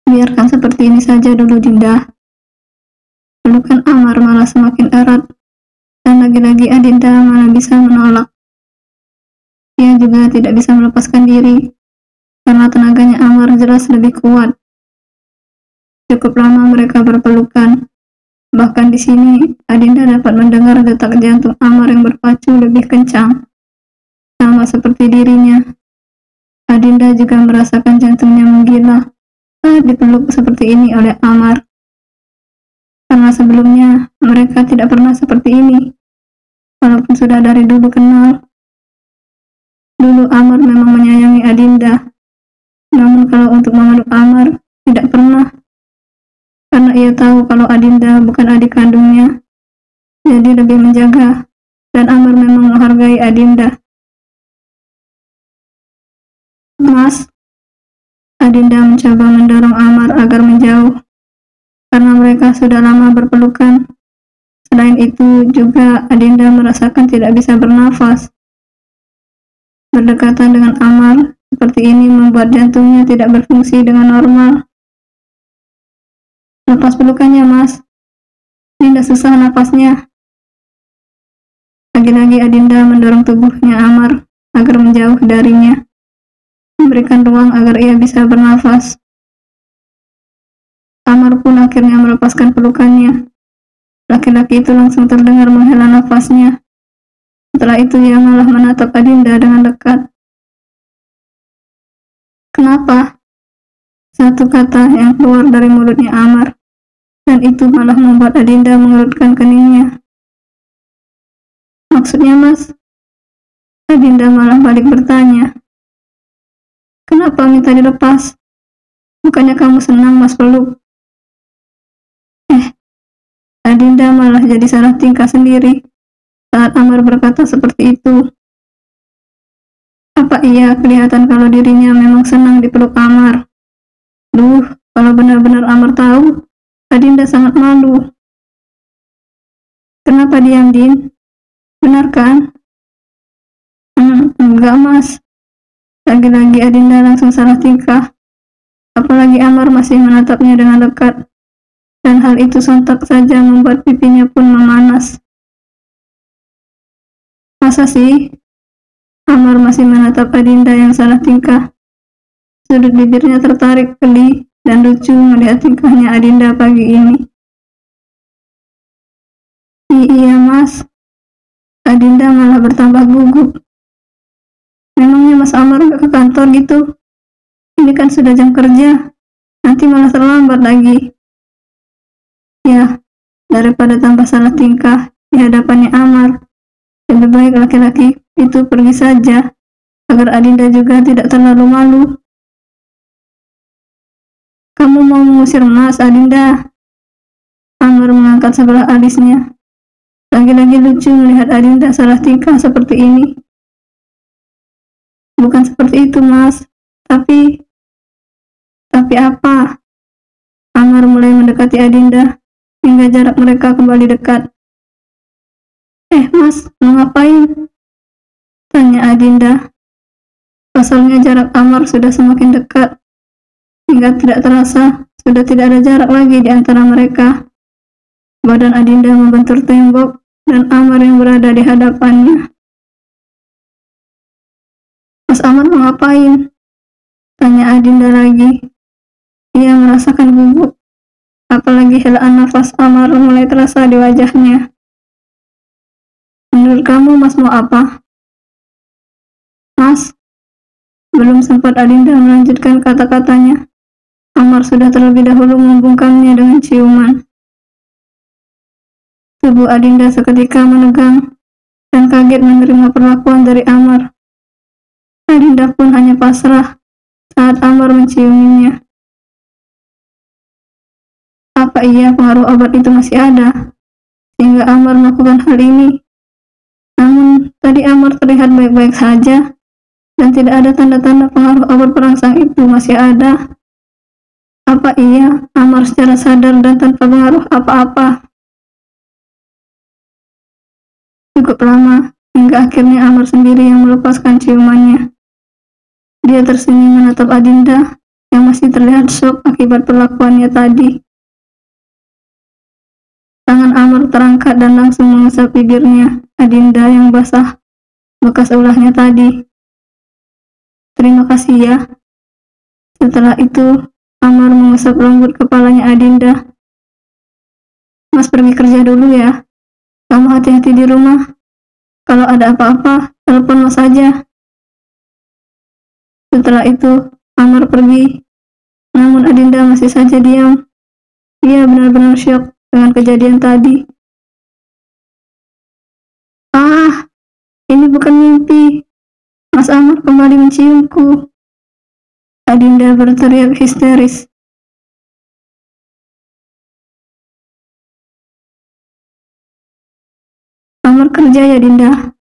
Biarkan seperti ini saja dulu, Dinda. Pelukan Amar malah semakin erat, dan lagi-lagi Adinda malah bisa menolak. Ia juga tidak bisa melepaskan diri, karena tenaganya Amar jelas lebih kuat. Cukup lama mereka berpelukan. Bahkan di sini, Adinda dapat mendengar detak jantung Amar yang berpacu lebih kencang. Sama seperti dirinya, Adinda juga merasakan jantungnya menggila saat dipeluk seperti ini oleh Amar. Karena sebelumnya, mereka tidak pernah seperti ini, walaupun sudah dari dulu kenal. Dulu Amar memang menyayangi Adinda, namun kalau untuk memeluk Amar, tidak pernah. Karena ia tahu kalau Adinda bukan adik kandungnya, jadi lebih menjaga, dan Amar memang menghargai Adinda. Mas, Adinda mencoba mendorong Amar agar menjauh, karena mereka sudah lama berpelukan. Selain itu juga Adinda merasakan tidak bisa bernafas. Berdekatan dengan Amar seperti ini membuat jantungnya tidak berfungsi dengan normal. Lepas pelukannya, Mas. Dinda susah napasnya. Lagi-lagi Adinda mendorong tubuhnya Amar agar menjauh darinya, memberikan ruang agar ia bisa bernafas. Amar pun akhirnya melepaskan pelukannya. Laki-laki itu langsung terdengar menghela nafasnya. Setelah itu ia malah menatap Adinda dengan dekat. Kenapa? Satu kata yang keluar dari mulutnya Amar, dan itu malah membuat Adinda mengerutkan keningnya. Maksudnya, Mas? Adinda malah balik bertanya. Kenapa minta dilepas? Bukannya kamu senang Mas peluk? Adinda malah jadi salah tingkah sendiri saat Amar berkata seperti itu. Apa iya kelihatan kalau dirinya memang senang dipeluk Amar? Kalau benar-benar Amar tahu, Adinda sangat malu. Kenapa diam, Din? Benar kan? Enggak, Mas. Lagi-lagi Adinda langsung salah tingkah. Apalagi Amar masih menatapnya dengan dekat. Dan hal itu sontak saja membuat pipinya pun memanas. Masa sih? Amar masih menatap Adinda yang salah tingkah. Sudut bibirnya tertarik geli dan lucu melihat tingkahnya Adinda pagi ini. Iya, Mas. Adinda malah bertambah gugup. Memangnya Mas Amar gak ke kantor gitu? Ini kan sudah jam kerja. Nanti malah terlambat lagi. Ya, daripada tambah salah tingkah di hadapannya Amar, lebih baik laki-laki itu pergi saja, agar Adinda juga tidak terlalu malu. Kamu mau mengusir Mas, Adinda? Amar mengangkat sebelah alisnya. Lagi-lagi lucu melihat Adinda salah tingkah seperti ini. Bukan seperti itu, Mas. Tapi apa? Amar mulai mendekati Adinda, hingga jarak mereka kembali dekat. Mas, mau ngapain? Tanya Adinda. Pasalnya jarak Amar sudah semakin dekat, hingga tidak terasa sudah tidak ada jarak lagi di antara mereka. Badan Adinda membentur tembok, dan Amar yang berada di hadapannya. Mas Amar mau ngapain? Tanya Adinda lagi. Ia merasakan gugup, apalagi helaan nafas Amar mulai terasa di wajahnya. Menurut kamu Mas mau apa? Mas, belum sempat Adinda melanjutkan kata-katanya, Amar sudah terlebih dahulu membungkamnya dengan ciuman. Tubuh Adinda seketika menegang dan kaget menerima perlakuan dari Amar. Adinda pun hanya pasrah saat Amar menciuminya. Apa iya pengaruh obat itu masih ada, sehingga Amar melakukan hal ini? Namun, tadi Amar terlihat baik-baik saja, dan tidak ada tanda-tanda pengaruh obat perangsang itu masih ada. Apa iya Amar secara sadar dan tanpa pengaruh apa-apa? Cukup lama, hingga akhirnya Amar sendiri yang melepaskan ciumannya. Dia tersenyum menatap Adinda yang masih terlihat syok akibat perlakuannya tadi. Tangan Amar terangkat dan langsung mengusap bibirnya Adinda yang basah bekas ulahnya tadi. Terima kasih ya. Setelah itu, Amar mengusap rambut kepalanya Adinda. Mas pergi kerja dulu ya. Kamu hati-hati di rumah. Kalau ada apa-apa, telepon Mas saja. Setelah itu, Amar pergi. Namun Adinda masih saja diam. Dia benar-benar syok dengan kejadian tadi. Ah, ini bukan mimpi. Mas Amar kembali menciumku. Adinda berteriak histeris. Amar kerja ya, Dinda?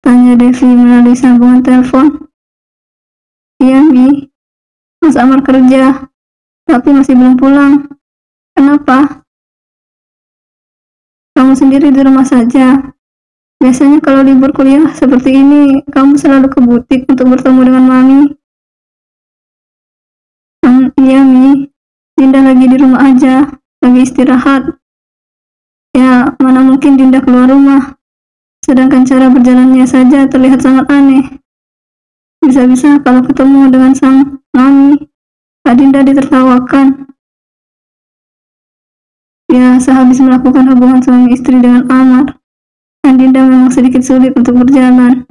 Tanya Devi melalui sambungan telepon. Iya, Mi. Mas Amar kerja, tapi masih belum pulang. Kenapa? Kamu sendiri di rumah saja. Biasanya kalau libur kuliah seperti ini, kamu selalu ke butik untuk bertemu dengan Mami. Iya, Mi. Dinda lagi di rumah aja, lagi istirahat. Ya, mana mungkin Dinda keluar rumah. Sedangkan cara berjalannya saja terlihat sangat aneh. Bisa-bisa kalau ketemu dengan sang Mami, Adinda ditertawakan. Ya, sehabis melakukan hubungan suami istri dengan Amar, Adinda memang sedikit sulit untuk berjalan.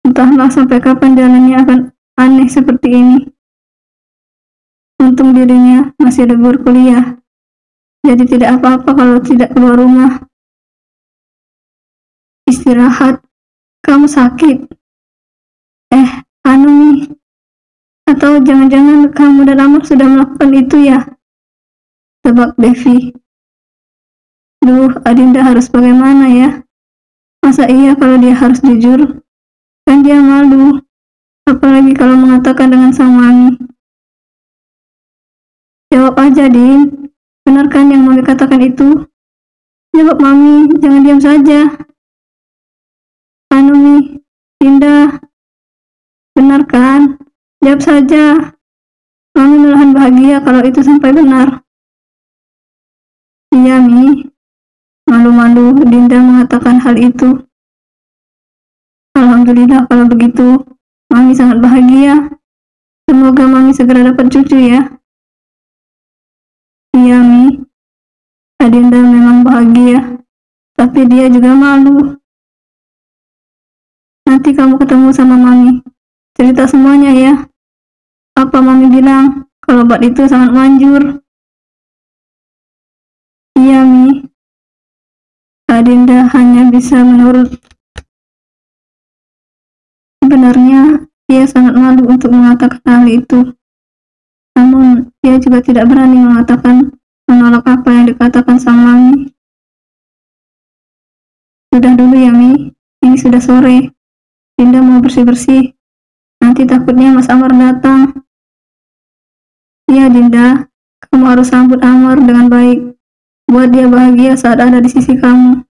Entahlah sampai kapan jalannya akan aneh seperti ini. Untung dirinya masih libur kuliah, jadi tidak apa-apa kalau tidak keluar rumah. Istirahat, kamu sakit? Anu nih, atau jangan-jangan kamu dan Amar sudah melakukan itu ya? Tebak Devi. Duh, Adinda harus bagaimana ya? Masa iya kalau dia harus jujur? Kan dia malu, apalagi kalau mengatakan dengan sang Mami. Jawab aja, Din. Benar kan yang Mami katakan itu? Jawab, Mami, jangan diam saja. Anu nih, Dinda. Benar kan? Jawab saja. Mami malahan bahagia kalau itu sampai benar. Iya, Mi. Malu-malu Dinda mengatakan hal itu. Alhamdulillah kalau begitu. Mami sangat bahagia. Semoga Mami segera dapat cucu ya. Iya, Mi. Adinda memang bahagia, tapi dia juga malu. Nanti kamu ketemu sama Mami. Cerita semuanya ya. Apa Mami bilang? Kalau obat itu sangat manjur. Iya, Mi. Adinda hanya bisa menurut. Sebenarnya, dia sangat malu untuk mengatakan hal itu. Namun, dia juga tidak berani mengatakan menolak apa yang dikatakan sang Mami. Sudah dulu ya, Mi. Ini sudah sore. Dinda mau bersih-bersih. Nanti takutnya Mas Amar datang. Iya, Dinda. Kamu harus sambut Amar dengan baik. Buat dia bahagia saat ada di sisi kamu.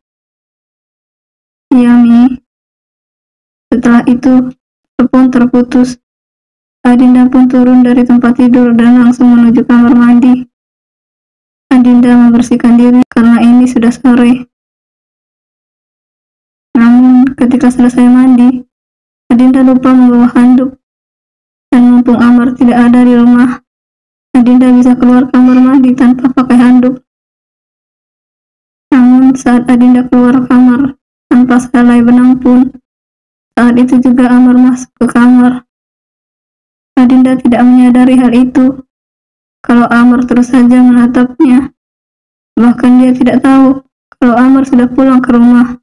Iya, Mi. Setelah itu, telepon terputus. Adinda pun turun dari tempat tidur dan langsung menuju kamar mandi. Adinda membersihkan diri karena ini sudah sore. Namun, ketika selesai mandi, Adinda lupa membawa handuk. Dan mumpung Amar tidak ada di rumah, Adinda bisa keluar kamar mandi tanpa pakai handuk. Namun, saat Adinda keluar kamar tanpa sehelai benang pun, saat itu juga Amar masuk ke kamar. Adinda tidak menyadari hal itu. Kalau Amar terus saja menatapnya, bahkan dia tidak tahu kalau Amar sudah pulang ke rumah.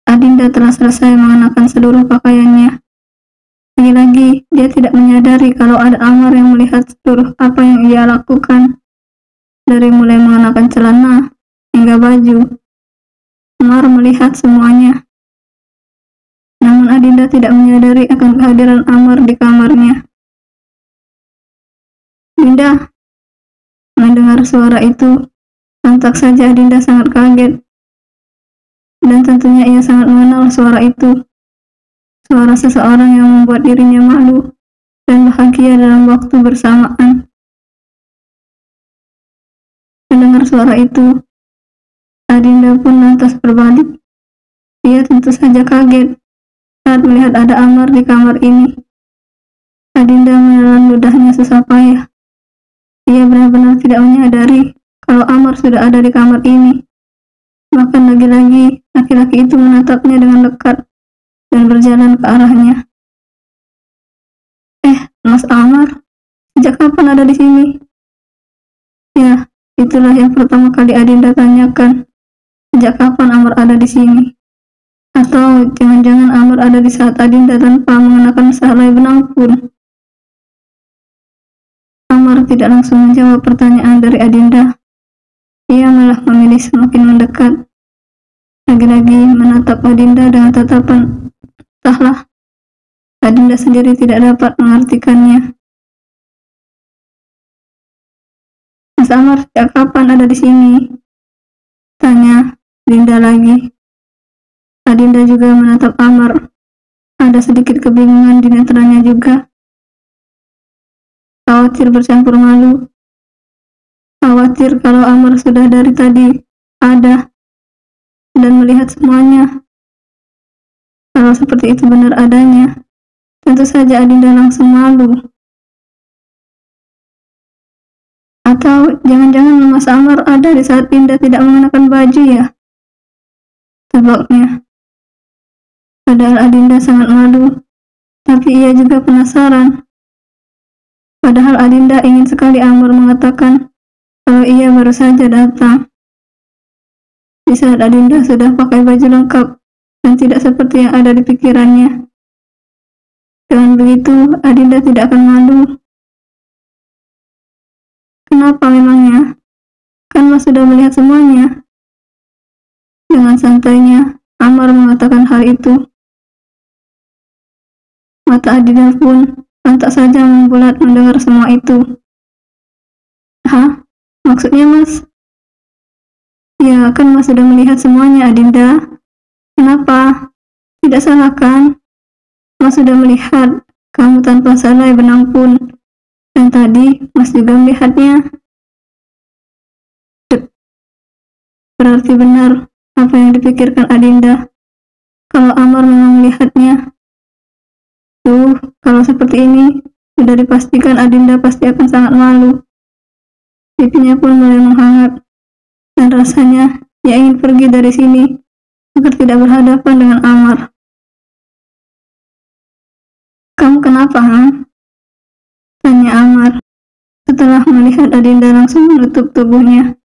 Adinda telah selesai mengenakan seluruh pakaiannya. Lagi-lagi, dia tidak menyadari kalau ada Amar yang melihat seluruh apa yang ia lakukan. Dari mulai mengenakan celana hingga baju, Amar melihat semuanya. Namun Adinda tidak menyadari akan kehadiran Amar di kamarnya. Dinda, mendengar suara itu, sontak saja Adinda sangat kaget. dan tentunya ia sangat mengenal suara itu, suara seseorang yang membuat dirinya malu dan bahagia dalam waktu bersamaan. Mendengar suara itu, Adinda pun lantas berbalik. Ia tentu saja kaget saat melihat ada Amar di kamar ini. Adinda menelan ludahnya susah payah. Ia benar-benar tidak menyadari kalau Amar sudah ada di kamar ini. Bahkan lagi-lagi laki-laki itu menatapnya dengan dekat dan berjalan ke arahnya. Mas Amar, sejak kapan ada di sini? Ya, itulah yang pertama kali Adinda tanyakan. Sejak kapan Amar ada di sini? Atau jangan-jangan Amar ada di saat Adinda tanpa mengenakan sehelai benang pun? Amar tidak langsung menjawab pertanyaan dari Adinda. Ia malah memilih semakin mendekat. Lagi-lagi menatap Adinda dengan tatapan, entahlah, Adinda sendiri tidak dapat mengartikannya. Mas Amar, sejak kapan ada di sini? Tanya Dinda lagi. Adinda juga menatap Amar. Ada sedikit kebingungan di netranya juga. Khawatir bercampur malu. Khawatir kalau Amar sudah dari tadi ada dan melihat semuanya. Kalau seperti itu benar adanya, tentu saja Adinda langsung malu. Atau jangan-jangan Mas Amar ada di saat Dinda tidak mengenakan baju ya? Tebaknya. Padahal Adinda sangat malu, tapi ia juga penasaran. Padahal Adinda ingin sekali Amar mengatakan kalau ia baru saja datang. Di saat Adinda sudah pakai baju lengkap dan tidak seperti yang ada di pikirannya. Dengan begitu, Adinda tidak akan malu. Kenapa memangnya? Kan Mas sudah melihat semuanya. Dengan santainya, Amar mengatakan hal itu. Mata Adinda pun lantak saja membulat mendengar semua itu. Hah? Maksudnya Mas? Ya, kan Mas sudah melihat semuanya, Adinda. Kenapa? Tidak salah kan? Mas sudah melihat kamu tanpa selai benang pun. Dan tadi Mas juga melihatnya. Berarti benar apa yang dipikirkan Adinda. Kalau Amar memang melihatnya. Kalau seperti ini, sudah dipastikan Adinda pasti akan sangat malu. Pipinya pun mulai menghangat. Dan rasanya ia ingin pergi dari sini agar tidak berhadapan dengan Amar. Kamu kenapa, Tanya Amar. Setelah melihat Adinda langsung menutup tubuhnya.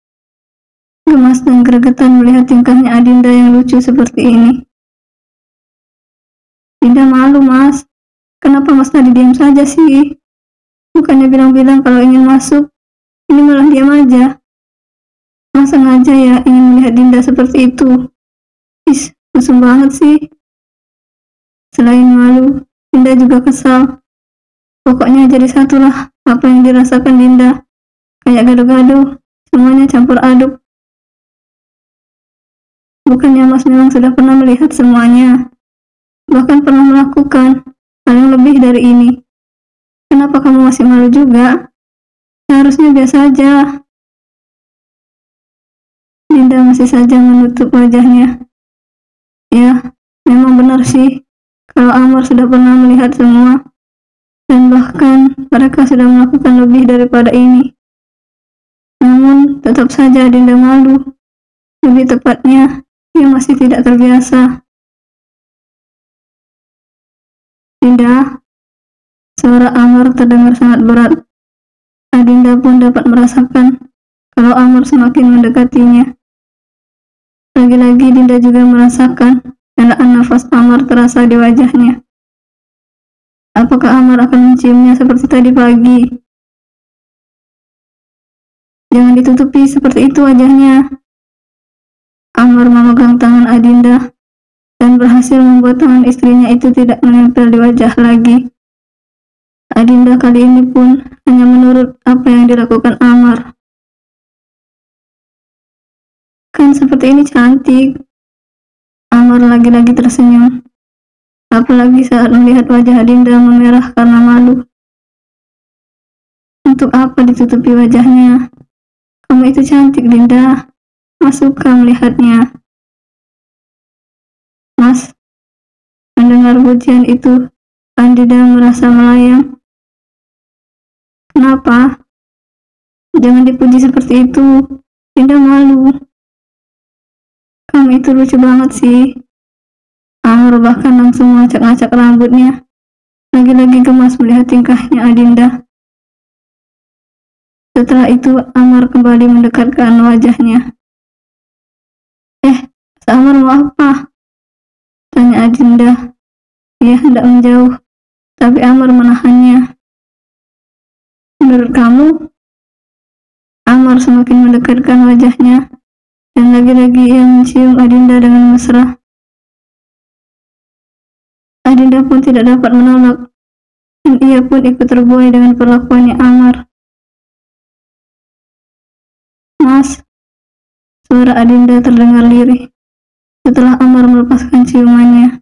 Gemas dan gregetan melihat tingkahnya Adinda yang lucu seperti ini. Dinda malu, Mas. Kenapa Mas tadi diam saja sih? Bukannya bilang-bilang kalau ingin masuk, ini malah diam aja. Mas sengaja ya ingin melihat Dinda seperti itu. Mesum banget sih. Selain malu, Dinda juga kesal. Pokoknya jadi satulah apa yang dirasakan Dinda. Kayak gado-gado, semuanya campur aduk. Bukannya Mas memang sudah pernah melihat semuanya, bahkan pernah melakukan hal yang lebih dari ini. Kenapa kamu masih malu juga? Seharusnya biasa aja. Dinda masih saja menutup wajahnya. Ya, memang benar sih, kalau Amar sudah pernah melihat semua, dan bahkan mereka sudah melakukan lebih daripada ini. Namun, tetap saja Dinda malu. Lebih tepatnya, ia masih tidak terbiasa. Dinda, suara Amar terdengar sangat berat. Adinda pun dapat merasakan kalau Amar semakin mendekatinya. Lagi-lagi Dinda juga merasakan helaan nafas Amar terasa di wajahnya. Apakah Amar akan menciumnya seperti tadi pagi? Jangan ditutupi seperti itu wajahnya. Amar memegang tangan Adinda dan berhasil membuat tangan istrinya itu tidak menempel di wajah lagi. Adinda kali ini pun hanya menurut apa yang dilakukan Amar. Kan seperti ini cantik. Amar lagi-lagi tersenyum, apalagi saat melihat wajah Adinda memerah karena malu. Untuk apa ditutupi wajahnya? Kamu itu cantik, Dinda. Mas suka melihatnya. Mas, mendengar pujian itu, Adinda merasa melayang. Kenapa? Jangan dipuji seperti itu. Dinda malu. Kamu itu lucu banget sih. Amar bahkan langsung ngacak-ngacak rambutnya. Lagi-lagi gemas melihat tingkahnya Adinda. Setelah itu Amar kembali mendekatkan wajahnya. Amar mau apa? Tanya Adinda. Ia hendak menjauh, tapi Amar menahannya. Menurut kamu? Amar semakin mendekatkan wajahnya, dan lagi-lagi ia mencium Adinda dengan mesra. Adinda pun tidak dapat menolak, dan ia pun ikut terbuai dengan perlakuannya Amar. Mas, suara Adinda terdengar lirih setelah Amar melepaskan ciumannya.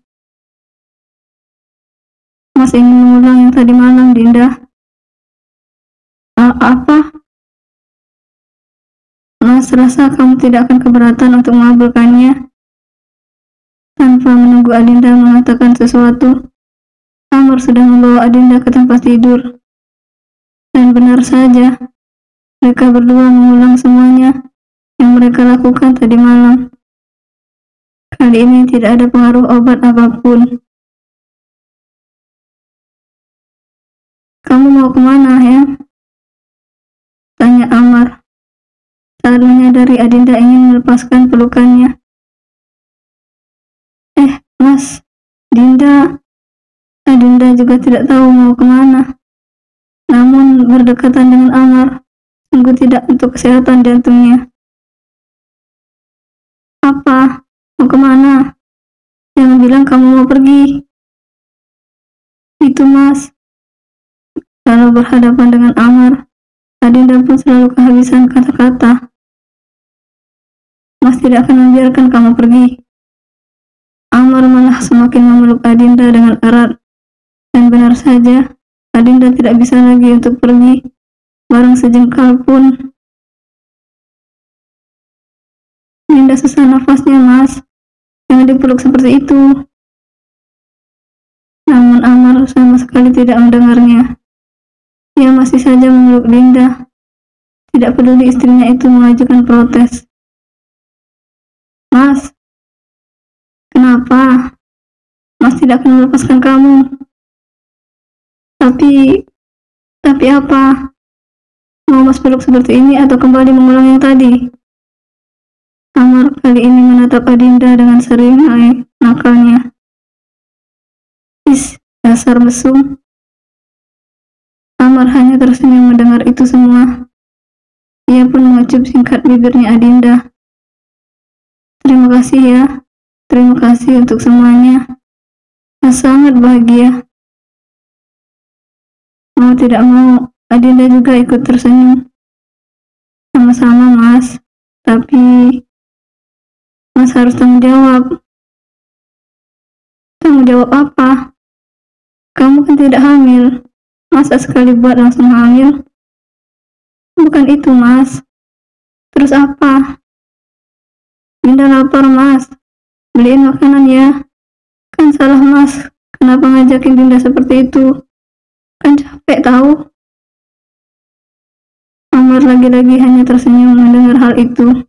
Mas ingin mengulang yang tadi malam, Dinda. Apa? Mas rasa kamu tidak akan keberatan untuk mengabulkannya? Tanpa menunggu Adinda mengatakan sesuatu, Amar sudah membawa Adinda ke tempat tidur. Dan benar saja, mereka berdua mengulang semuanya yang mereka lakukan tadi malam. Kali ini tidak ada pengaruh obat apapun. Kamu mau kemana, ya? Tanya Amar saat menyadari Adinda ingin melepaskan pelukannya. Mas, Dinda. Adinda juga tidak tahu mau kemana. Namun berdekatan dengan Amar sungguh tidak untuk kesehatan jantungnya. Apa? Mau kemana? Jangan bilang kamu mau pergi. Itu Mas. Kalau berhadapan dengan Amar, Adinda pun selalu kehabisan kata-kata. Mas tidak akan membiarkan kamu pergi. Amar malah semakin memeluk Adinda dengan erat. Dan benar saja, Adinda tidak bisa lagi untuk pergi barang sejengkal pun. Dinda susah nafasnya, Mas. Jangan dipeluk seperti itu. Namun Amar sama sekali tidak mendengarnya. Ia masih saja memeluk Dinda. Tidak peduli istrinya itu mengajukan protes. Mas, kenapa? Mas tidak akan melepaskan kamu. Tapi apa? Mau Mas peluk seperti ini atau kembali mengulang yang tadi? Amar kali ini menatap Adinda dengan seringai nakalnya. Dasar mesum. Amar hanya tersenyum mendengar itu semua. Ia pun mengecup singkat bibirnya Adinda. Terima kasih ya. Terima kasih untuk semuanya. Saya sangat bahagia. Mau tidak mau, Adinda juga ikut tersenyum. Sama-sama, Mas. Tapi Mas harus tanggung jawab. Tanggung jawab apa? Kamu kan tidak hamil. Masa sekali buat langsung hamil? Bukan itu, Mas. Terus apa? Dinda lapar, Mas. Beliin makanan ya. Kan salah Mas. Kenapa ngajakin Dinda seperti itu? Kan capek tahu. Amar lagi-lagi hanya tersenyum mendengar hal itu.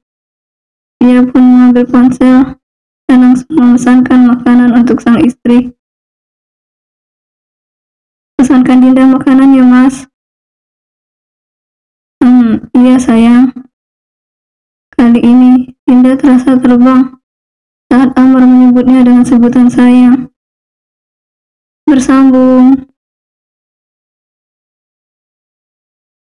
Ia pun mengambil ponsel dan langsung memesankan makanan untuk sang istri. Pesankan Dinda makanan ya, Mas. Iya sayang. Kali ini Dinda terasa terbang saat Amar menyebutnya dengan sebutan sayang. Bersambung.